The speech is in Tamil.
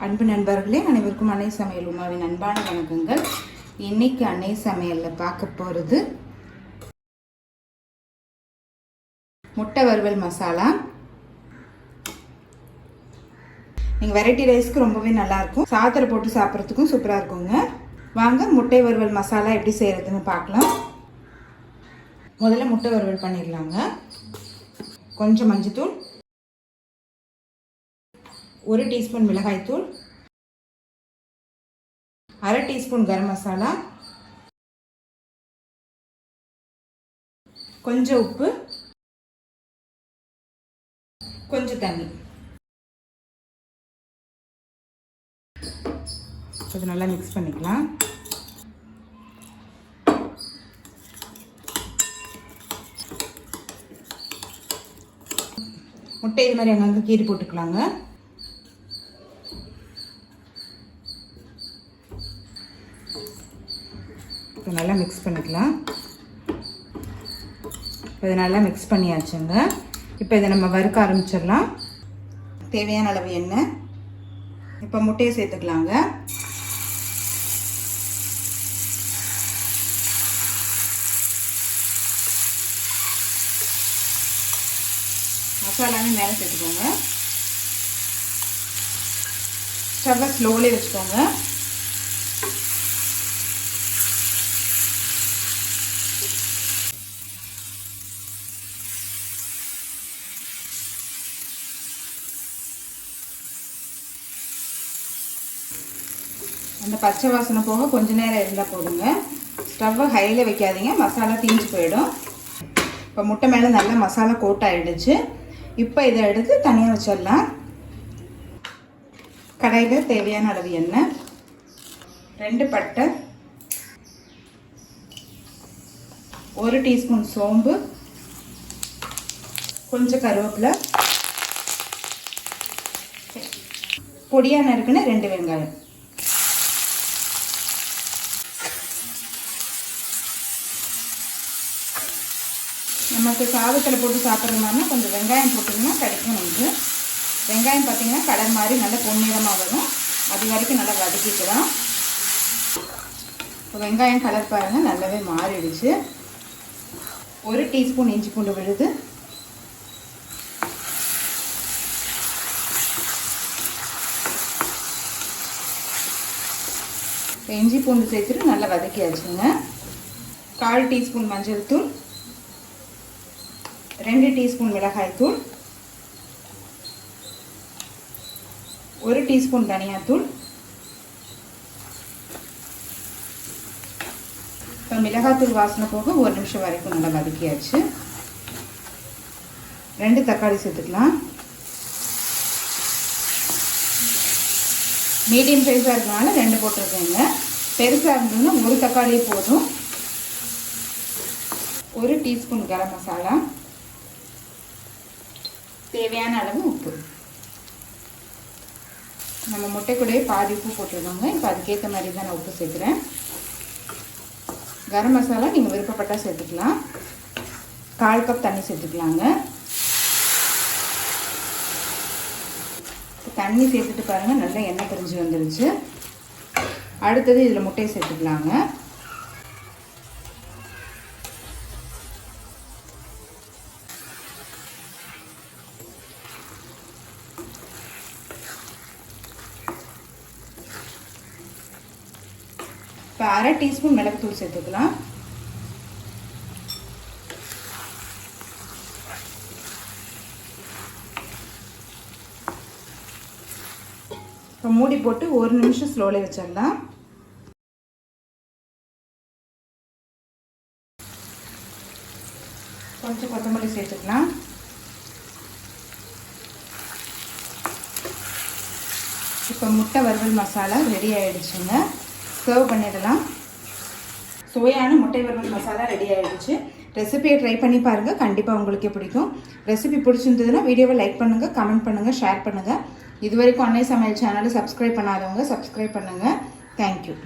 அன்பு நண்பர்களே, அனைவருக்கும் அன்னை சமையல் உமாவின் அன்பான வணக்கங்கள். இன்னைக்கு அன்னை சமையலில் பார்க்க போகிறது முட்டை வறுவல் மசாலா. நீங்கள் வெரைட்டி ரைஸ்க்கு ரொம்பவே நல்லாயிருக்கும், சாதத்தில் போட்டு சாப்பிட்றதுக்கும் சூப்பராக இருக்குங்க. வாங்க முட்டை வறுவல் மசாலா எப்படி செய்கிறதுன்னு பார்க்கலாம். முதல்ல முட்டை வறுவல் பண்ணிடலாங்க. கொஞ்சம் மஞ்சத்தூள், 1 டீஸ்பூன் மிளகாய்த்தூள், 1/2 டீஸ்பூன் கரம் மசாலா, கொஞ்சம் உப்பு, கொஞ்சம் தண்ணி. இது நல்லா மிக்ஸ் பண்ணிக்கலாம். முட்டை இது மாதிரி அங்கங்கே கீறி போட்டுக்கலாங்க. இப்போ நல்லா மிக்ஸ் பண்ணிக்கலாம். இதை நல்லா மிக்ஸ் பண்ணியாச்சுங்க. இப்போ இதை நம்ம வறுக்க ஆரம்பிச்சிடலாம். தேவையான அளவு எண்ணெய். இப்போ முட்டையை சேர்த்துக்கலாங்க. மசாலாவே மேலே சேர்த்துக்கோங்க. ஸ்டவ்வை ஸ்லோவிலே வச்சுக்கோங்க. அந்த பச்சை வாசனை போக கொஞ்ச நேரம் இருந்தால் போதுங்க. ஸ்டவ்வை ஹையில் வைக்காதீங்க, மசாலா தீஞ்சு போயிடும். இப்போ முட்டை மேலே நல்லா மசாலா கோட் ஆகிடுச்சு. இப்போ இதை எடுத்து தனியாக வச்சிடலாம். கடாயில் தேவையான அளவு எண்ணெய், 2 பட்டை, 1 டீஸ்பூன் சோம்பு, கொஞ்சம் கருவேப்பிலை, பொடியாக நறுக்குன்னு 2 வெங்காயம். நமக்கு சாதத்தில் போட்டு சாப்பிட்ற மாதிரினா கொஞ்சம் வெங்காயம் போட்டிங்கன்னா கிடைக்கும் நமக்கு. வெங்காயம் பார்த்திங்கன்னா கலர் மாதிரி நல்லா பொன்னிறமாக வரும். அது வரைக்கும் நல்லா வதக்கிக்கலாம். இப்போ வெங்காயம் கலர் பாருங்கள் நல்லாவே மாறிடுச்சு. 1 டீஸ்பூன் இஞ்சி பூண்டு விழுது, இஞ்சி பூண்டு சேர்த்துட்டு நல்லா வதக்கியாச்சுங்க. 1/4 டீஸ்பூன் மஞ்சள் தூள், 2 டீஸ்பூன் மிளகாய்த்தூள், 1 டீஸ்பூன் தனியாத்தூள். இப்போ மிளகாய்த்தூள் வாசனை போக 1 நிமிஷம் வரைக்கும் நல்லா வதக்கியாச்சு. 2 தக்காளி சேர்த்துக்கலாம். மீடியம் சைஸாக இருக்கனால 2 போட்டிருக்கேங்க. பெருசாக இருந்ததுன்னா 1 தக்காளியே போதும். 1 டீஸ்பூன் கரம் மசாலா, தேவையான அளவு உப்பு. நம்ம முட்டை கூடவே பாதி உப்பு போட்டுருக்கோங்க. இப்போ அதுக்கேற்ற மாதிரி தான் நான் உப்பு சேர்க்குறேன். கரம் மசாலா நீங்கள் விருப்பப்பட்டால் சேர்த்துக்கலாம். 1/4 கப் தண்ணி சேர்த்துக்கலாங்க. தண்ணி சேர்த்துட்டு பாருங்கள் நல்லா எண்ணெய் பிரிஞ்சு வந்துருச்சு. அடுத்தது இதில் முட்டையை சேர்த்துக்கலாங்க. இப்போ 1/2 டீஸ்பூன் மிளகுத்தூள் சேர்த்துக்கலாம். இப்போ மூடி போட்டு 1 நிமிஷம் ஸ்லோவில் வச்சிடலாம். கொஞ்சம் கொத்தமல்லி சேர்த்துக்கலாம். இப்போ முட்டை வறுவல் மசாலா ரெடி ஆகிடுச்சுங்க. சர்வ் பண்ணிடலாம். சுவையான முட்டை வறுவல் மசாலா ரெடி ஆகிடுச்சு. ரெசிபியை ட்ரை பண்ணி பாருங்கள், கண்டிப்பாக உங்களுக்கே பிடிக்கும். ரெசிபி பிடிச்சிருந்ததுன்னா வீடியோவை லைக் பண்ணுங்கள், கமெண்ட் பண்ணுங்கள், ஷேர் பண்ணுங்கள். இது வரைக்கும் அன்னை சமையல் சேனலை சப்ஸ்கிரைப் பண்ணாதவங்க சப்ஸ்கிரைப் பண்ணுங்கள். தேங்க்யூ.